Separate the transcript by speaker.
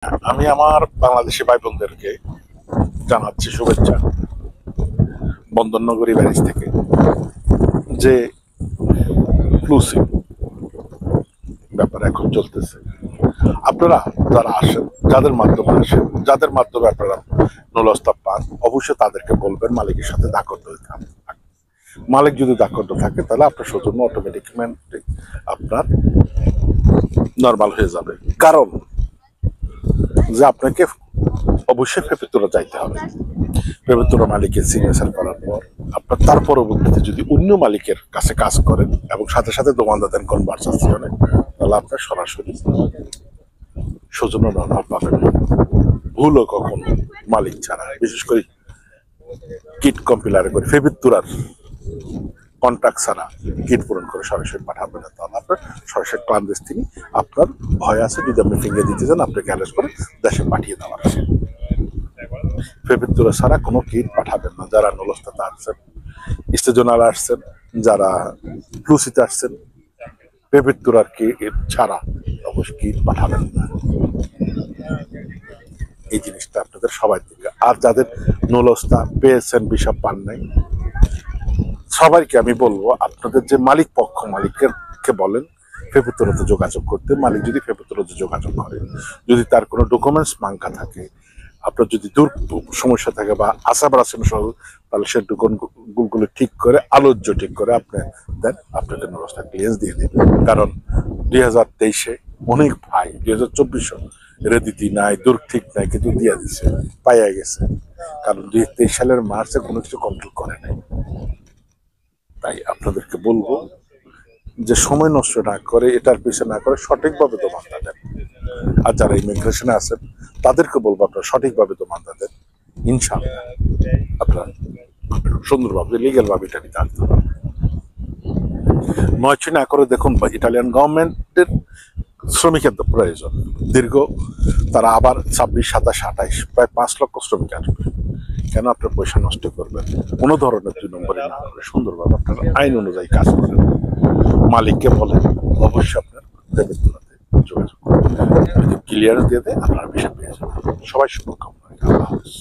Speaker 1: আমি আমার বাংলাদেশি ভাই বোনদেরকে জানাচ্ছি শুভেচ্ছা বন্দরনগরী ব্যারিজ থেকে যে ফ্লুসি ব্যাপার এখন চলতেছে। আপনারা যারা আসেন, যাদের মাধ্যমে আপনারা নুলস্তা পান, অবশ্যই তাদেরকে বলবেন মালিকের সাথে দাকর্দ হইতে হবে। মালিক যদি দাকর্দ থাকে তাহলে আপনার সৌজন্য অটোমেটিকলি আপনার নর্মাল হয়ে যাবে। কারণ যে আপনাকে অবশ্যই ফেফিতুরা যাইতে হবে। ফেফিতুরা মালিকের সিগনেচার করার পর আপনার তার পরবর্তীতে যদি অন্য মালিকের কাছে কাজ করেন এবং সাথে সাথে দোমান্দা দেন কনভার্সেশনে, তাহলে আপনার সরাসরি সৌজন্য নর্মাল পাবেন। ভুলও কখন মালিক ছাড়া, বিশেষ করে কিট কম্পিলার করে ফেফিতুরার কন্ট্রাক্ট ছাড়া কিট পূরণ করে সরাসরি পাঠাবেন না, তাহলে আপনার সরাসরি ক্লান্দেস্তিনি আপনার ভয় আছে। যদি আপনি ফিঙ্গার দিতে চান, আপনাকে অ্যারেস্ট করে দেশে পাঠিয়ে দেওয়ার আছে। ফেফিতুরা ছাড়া কোনো কিট পাঠাবেন না। যারা নুলস্তাতে আসছেন, স্টেজনাল আসছেন, যারা ফ্লুসিতে আসছেন, ফেফিতুরার কিট ছাড়া অবশ্যই কিট পাঠাবেন না। এই জিনিসটা আপনাদের সবাই থেকে। আর যাদের নুলস্তা পেয়েছেন, বিষয় পান নাই, সবাইকে আমি বলবো আপনাদের যে মালিক পক্ষ, মালিককে বলেন ফেফিতুরাতে যোগাযোগ করতে। মালিক যদি ফেফিতুরাতে যোগাযোগ করে, যদি তার কোনো ডকুমেন্টস মাঙ্কা থাকে, আপনার যদি দূর সমস্যা থাকে বা আসাবারাসন সহ, তাহলে সে ডকুমেন্টগুলো ঠিক করে, আলোচ্য ঠিক করে আপনি দেন, আপনাকে নুলস্তা ক্লিয়ারেন্স দিয়ে দিন। কারণ 2023-এ অনেক ভাই 2024 রেদিতি নাই, দূর ঠিক নাই, কিন্তু দিয়া দিছে, পাইয়া গেছে। কারণ 2023 সালের মার্চে কোনো কিছু কন্ট্রোল করে নাই। তাই আপনাদেরকে বলবো যে সময় নষ্ট না করে, এটার পিছনে না করে সঠিকভাবে দোমান্দা দেন। আর যারা ইমিগ্রেশনে আছেন তাদেরকে বলবো আপনারা সঠিকভাবে দোমান্দা দেন। ইনশাআল্লাহ আপনারা সুন্দরভাবে লিগ্যাল ভাবে এটা নিতে আসতে পারবেন। নয়টি না করে দেখুন, ইটালিয়ান গভর্নমেন্টের শ্রমিকের প্রয়োজন দীর্ঘ, তারা আবার 26, 27, 28 প্রায় 5 লক্ষ শ্রমিক আসবে। কেন আপনার পয়সা নষ্ট করবেন? কোনো ধরনের 2 নম্বরে না করে সুন্দরভাবে আপনারা আইন অনুযায়ী কাজ করেন। মালিককে বলেন অবশ্যই আপনার ফেফিতুরাতে যোগাযোগ করবেন। যদি ক্লিয়ার দিয়ে দেয়, আপনারা বিষয় পেয়ে যাবেন। সবাই শুভকামনা। আল্লাহ হাফেজ।